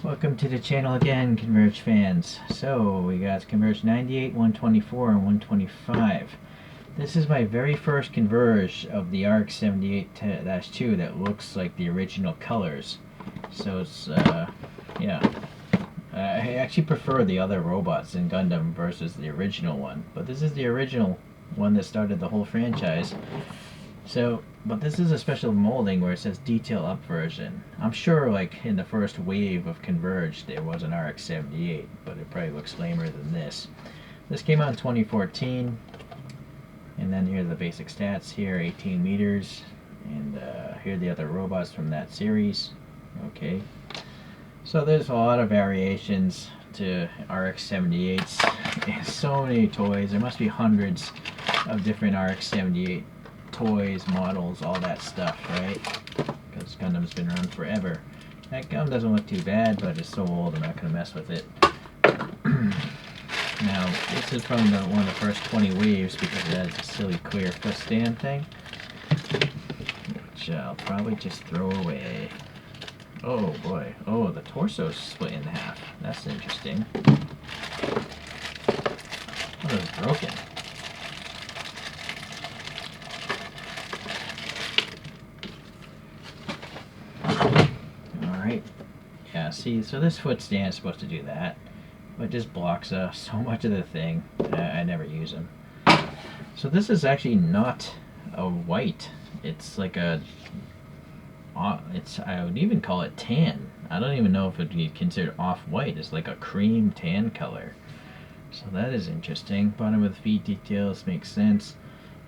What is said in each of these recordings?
Welcome to the channel again, Converge fans. So, we got Converge 98, 124, and 125. This is my very first Converge of the RX-78-2 that looks like the original colors. So it's, yeah. I actually prefer the other robots in Gundam versus the original one. But this is the original one that started the whole franchise. So, but this is a special molding where it says detail up version. I'm sure like in the first wave of Converge there was an RX-78, but it probably looks lamer than this. This came out in 2014, and then here are the basic stats here, 18 meters, and here are the other robots from that series. Okay, so there's a lot of variations to RX-78s. So many toys, there must be hundreds of different RX-78 toys, models, all that stuff, right? Because Gundam's been around forever. That gun doesn't look too bad, but it's so old I'm not going to mess with it. Now, this is from one of the first 20 waves because it has a silly clear foot stand thing, which I'll probably just throw away. Oh boy, oh, the torso's split in half. That's interesting. Oh, it was broken. Alright, yeah, see, so this foot stand is supposed to do that, but it just blocks so much of the thing. I never use them. So this is actually not a white. It's like a, I would even call it tan. I don't even know if it would be considered off-white. It's like a cream tan color. So that is interesting. Bottom of the feet details makes sense.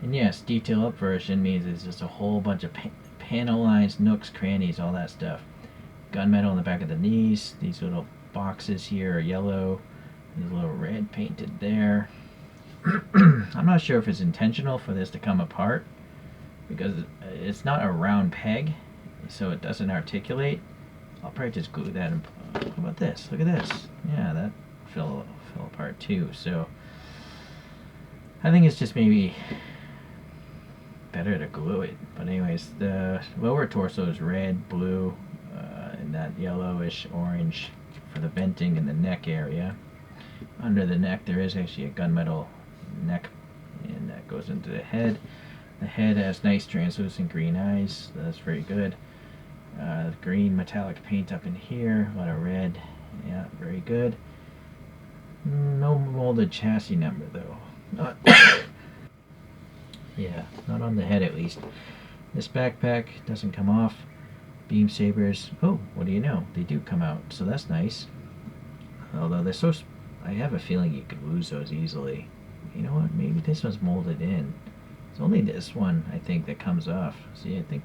And yes, detail up version means it's just a whole bunch of panel lines, nooks, crannies, all that stuff. Gunmetal on the back of the knees. These little boxes here are yellow. There's a little red painted there. I'm not sure if it's intentional for this to come apart because it's not a round peg, so it doesn't articulate. I'll probably just glue that in. How about this? Look at this. Yeah, that fell apart too. So I think it's just maybe better to glue it. But anyways, the lower torso is red, blue, and that yellowish orange for the venting in the neck area. Under the neck there is actually a gunmetal neck, and that goes into the head. The head has nice translucent green eyes. That's very good. Green metallic paint up in here, a lot of red. Yeah, very good. No molded chassis number though. Not yeah, not on the head at least. This backpack doesn't come off. Beam sabers, oh, what do you know? They do come out, so that's nice. Although they're so, I have a feeling you could lose those easily. You know what? Maybe this one's molded in. It's only this one, I think, that comes off. See, I think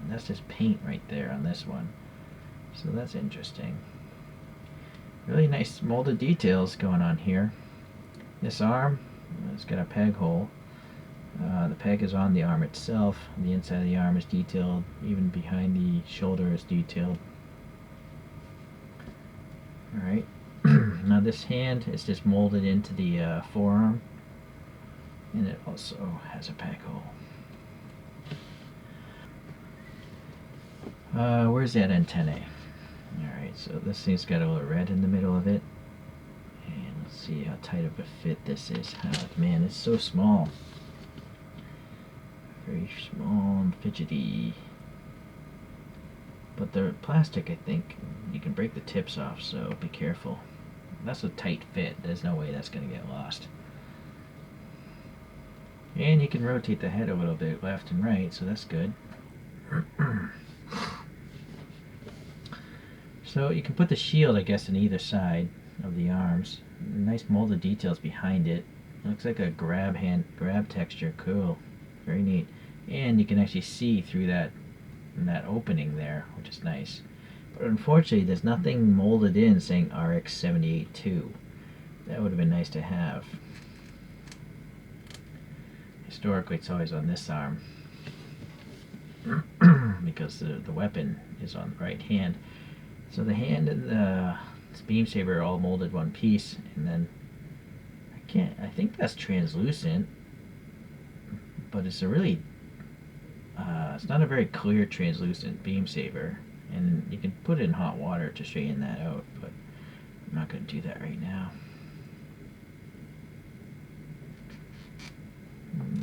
that's just paint right there on this one. So that's interesting. Really nice molded details going on here. This arm, it's got a peg hole. The peg is on the arm itself. The inside of the arm is detailed. Even behind the shoulder is detailed. Alright. Now this hand is just molded into the forearm. And it also has a peg hole. Where's that antennae? Alright, so this thing's got a little red in the middle of it. And let's see how tight of a fit this is. Man, it's so small. Very small and fidgety. But the plastic, I think, you can break the tips off, so be careful. That's a tight fit. There's no way that's going to get lost. And you can rotate the head a little bit left and right, so that's good. So you can put the shield, I guess, on either side of the arms. Nice molded details behind it. Looks like a grab texture. Cool. Very neat. And you can actually see through that opening there, which is nice. But unfortunately, there's nothing molded in saying RX-78-2. That would have been nice to have. Historically, it's always on this arm because the weapon is on the right hand. So the hand and the beam saber are all molded one piece, and then I think that's translucent, but it's a really it's not a very clear translucent beam saber. And you can put it in hot water to straighten that out, but I'm not going to do that right now.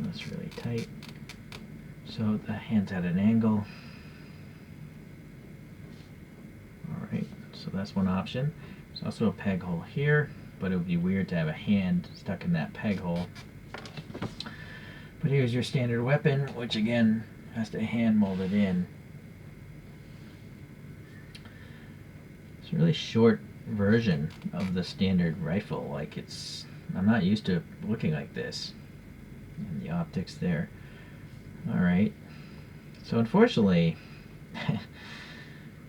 That's really tight. So the hand's at an angle. Alright, so that's one option. There's also a peg hole here, but it would be weird to have a hand stuck in that peg hole. But here's your standard weapon, which again has to hand mold it in. It's a really short version of the standard rifle. Like, I'm not used to it looking like this. And the optics there. Alright. So unfortunately,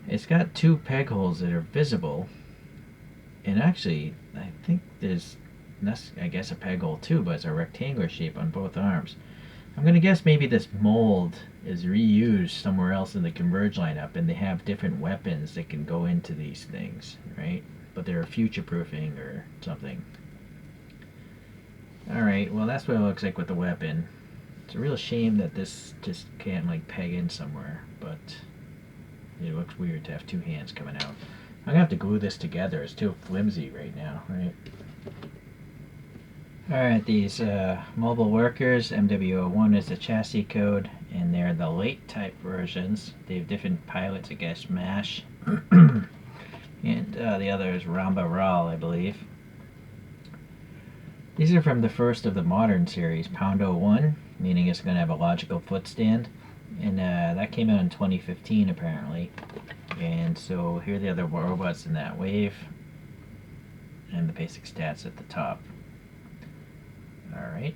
it's got two peg holes that are visible. And actually, I think that's, I guess, a peg hole too, but it's a rectangular shape on both arms. I'm going to guess maybe this mold is reused somewhere else in the Converge lineup, and they have different weapons that can go into these things, right? But they're future-proofing or something. Alright, well that's what it looks like with the weapon. It's a real shame that this just can't like peg in somewhere, but it looks weird to have two hands coming out. I'm gonna have to glue this together. It's too flimsy right now, right? Alright, these mobile workers, MW01 is the chassis code, and they're the late type versions. They have different pilots, I guess, MASH, and the other is Ramba, I believe. These are from the first of the modern series, Pound 01, meaning it's going to have a logical footstand, and that came out in 2015 apparently. And so here are the other robots in that wave, and the basic stats at the top. Alright.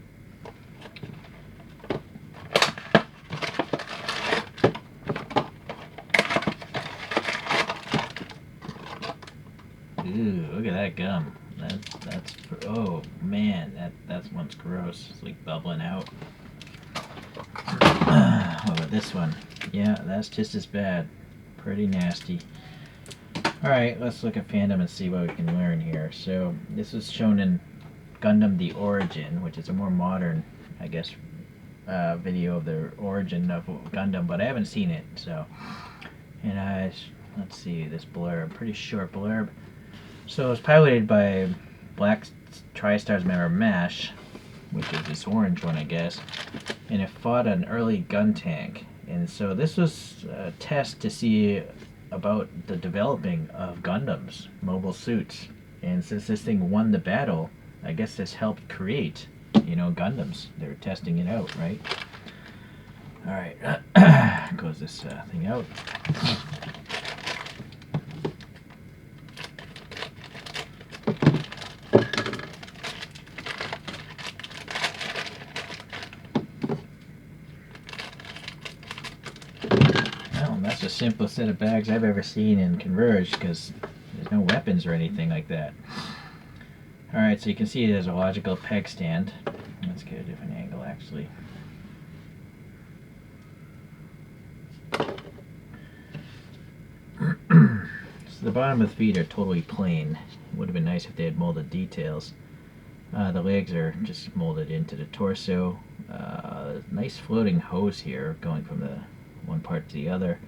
Ooh, look at that gum. That's oh man, that one's gross. It's like bubbling out. What about this one? Yeah, that's just as bad. Pretty nasty. Alright, let's look at fandom and see what we can learn here. So this is shown in Gundam The Origin, which is a more modern, I guess, video of the origin of Gundam, but I haven't seen it, so. And let's see, this blurb, pretty short blurb. So it was piloted by Black Tri-Stars member MASH, which is this orange one, I guess, and it fought an early gun tank. And so this was a test to see about the developing of Gundams, mobile suits. And since this thing won the battle, I guess this helped create, Gundams. They were testing it out, right? Alright, close this thing out. That's the simplest set of bags I've ever seen in Converge, because there's no weapons or anything like that. Alright, so you can see it has a logical peg stand. Let's get a different angle, actually. So the bottom of the feet are totally plain. It would have been nice if they had molded details. The legs are just molded into the torso. Nice floating hose here going from the one part to the other.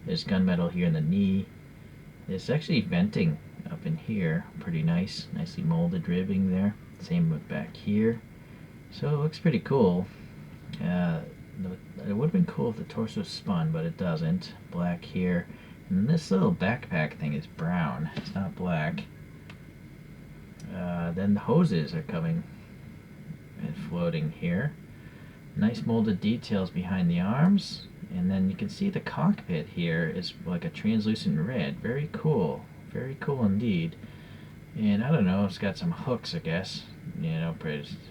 There's gunmetal here in the knee. There's actually venting up in here. Pretty nice. Nicely molded ribbing there. Same with back here. So it looks pretty cool. It would have been cool if the torso spun, but it doesn't. Black here. And this little backpack thing is brown. It's not black. Then the hoses are coming and floating here. Nice molded details behind the arms. And then you can see the cockpit here is like a translucent red. Very cool. Very cool indeed. And I don't know, it's got some hooks, I guess.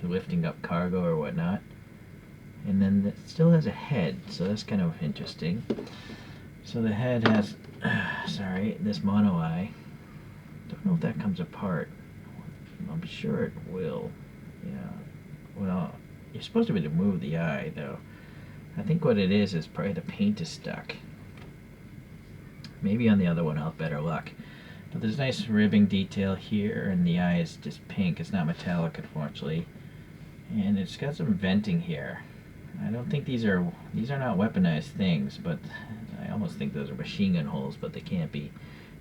Lifting up cargo or whatnot. And then it still has a head, so that's kind of interesting. So the head has, this mono eye. Don't know if that comes apart. I'm sure it will. Yeah. Well, you're supposed to be able to move the eye, though. I think what it is probably the paint is stuck. Maybe on the other one I'll have better luck. But there's nice ribbing detail here, and the eye is just pink. It's not metallic, unfortunately. And it's got some venting here. I don't think these are not weaponized things, but I almost think those are machine gun holes, but they can't be.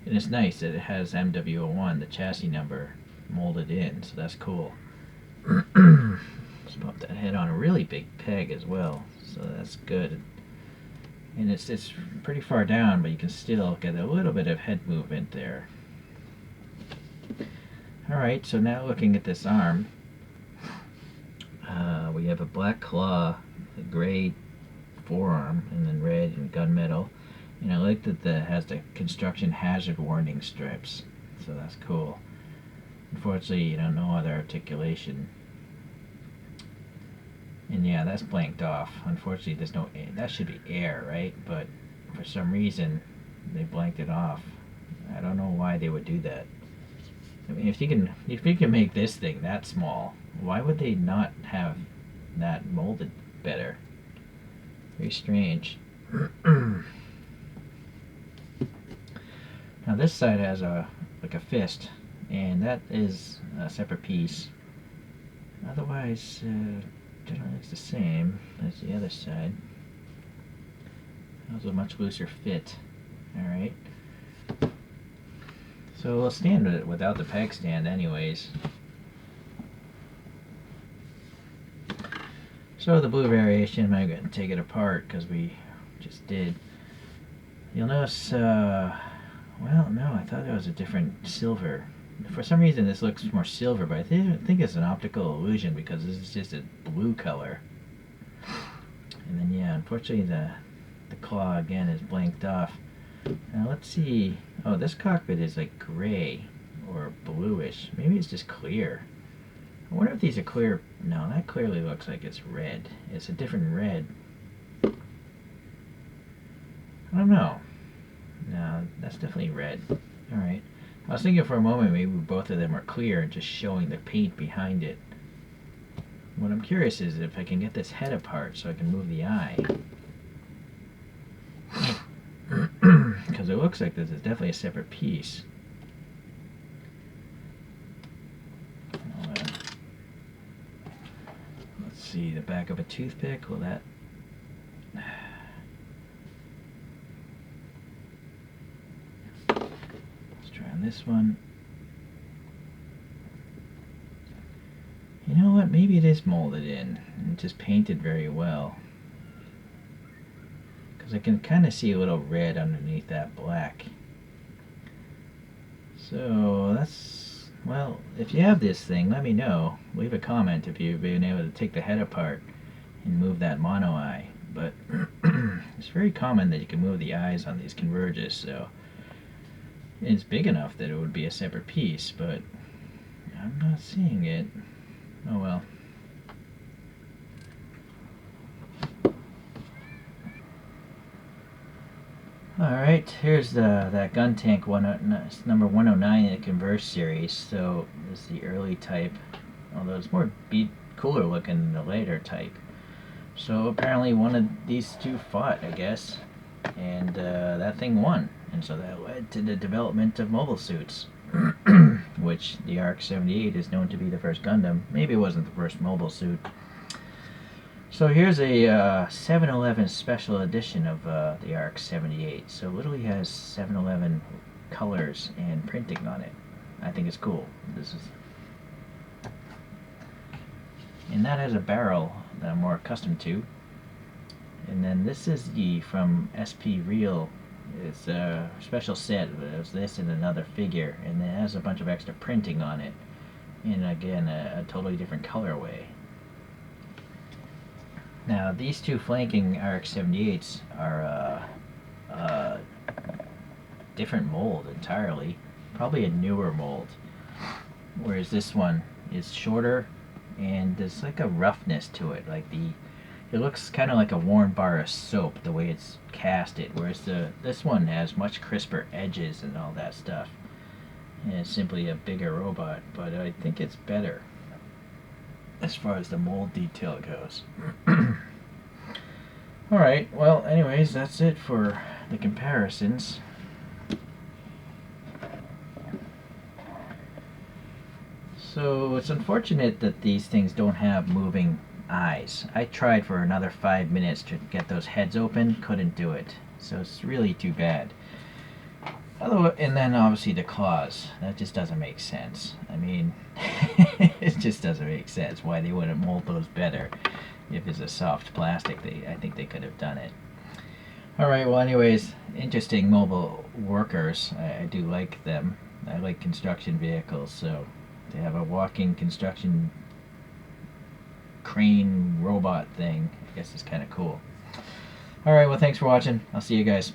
And it's nice that it has MW01, the chassis number, molded in, so that's cool. Just pop that head on a really big peg as well, so that's good. And it's pretty far down, but you can still get a little bit of head movement there. Alright, so now looking at this arm, we have a black claw, a gray forearm, and then red and gunmetal. And I like that it has the construction hazard warning strips, so that's cool. Unfortunately, you don't know other articulation. And yeah, that's blanked off. Unfortunately, there's no air. That should be air, right? But for some reason, they blanked it off. I don't know why they would do that. I mean, if you can make this thing that small, why would they not have that molded better? Very strange. Now this side has like a fist, and that is a separate piece. Otherwise, generally it's the same as the other side. That was a much looser fit. Alright. So we'll stand it without the peg stand anyways. So the blue variation, I'm going to take it apart because we just did. You'll notice, well, no, I thought it was a different silver. For some reason this looks more silver, but I think it's an optical illusion because this is just a blue color. And then yeah, unfortunately the claw again is blanked off. Now let's see, oh, this cockpit is like gray or bluish. Maybe it's just clear. I wonder if these are clear. No, that clearly looks like it's red. It's a different red. I don't know. No, that's definitely red. Alright. I was thinking for a moment maybe both of them are clear and just showing the paint behind it. What I'm curious is if I can get this head apart so I can move the eye. Because it looks like this is definitely a separate piece. Let's see, the back of a toothpick, will that... Let's try on this one. You know what, maybe it is molded in and just painted very well. Because I can kind of see a little red underneath that black. So that's, well, if you have this thing, let me know. Leave a comment if you've been able to take the head apart and move that mono eye. But it's very common that you can move the eyes on these Converges, so it's big enough that it would be a separate piece, but I'm not seeing it. Oh well. Alright, here's that gun tank number 109 in the Converge series. So this is the early type, although it's more cooler looking than the later type. So apparently one of these two fought, I guess, and that thing won, and so that led to the development of mobile suits, which the RX-78 is known to be the first Gundam. Maybe it wasn't the first mobile suit. So here's a 711 special edition of the RX-78. So it literally has 711 colors and printing on it. I think it's cool. And that has a barrel that I'm more accustomed to. And then this is the from SP Real. It's a special set. It was this and another figure, and it has a bunch of extra printing on it. And again, a totally different colorway. Now, these two flanking RX-78s are different mold entirely. Probably a newer mold. Whereas this one is shorter, and there's like a roughness to it. Like it looks kind of like a worn bar of soap, the way it's casted. Whereas this one has much crisper edges and all that stuff. And it's simply a bigger robot, but I think it's better as far as the mold detail goes. Alright, well, anyways, that's it for the comparisons. So it's unfortunate that these things don't have moving eyes. I tried for another 5 minutes to get those heads open, couldn't do it. So it's really too bad. And then obviously the claws. That just doesn't make sense. I mean, it just doesn't make sense why they wouldn't mold those better. If it's a soft plastic, I think they could have done it. Alright, well anyways, interesting mobile workers. I do like them. I like construction vehicles, so to have a walking construction crane robot thing, I guess is kind of cool. Alright, well thanks for watching. I'll see you guys.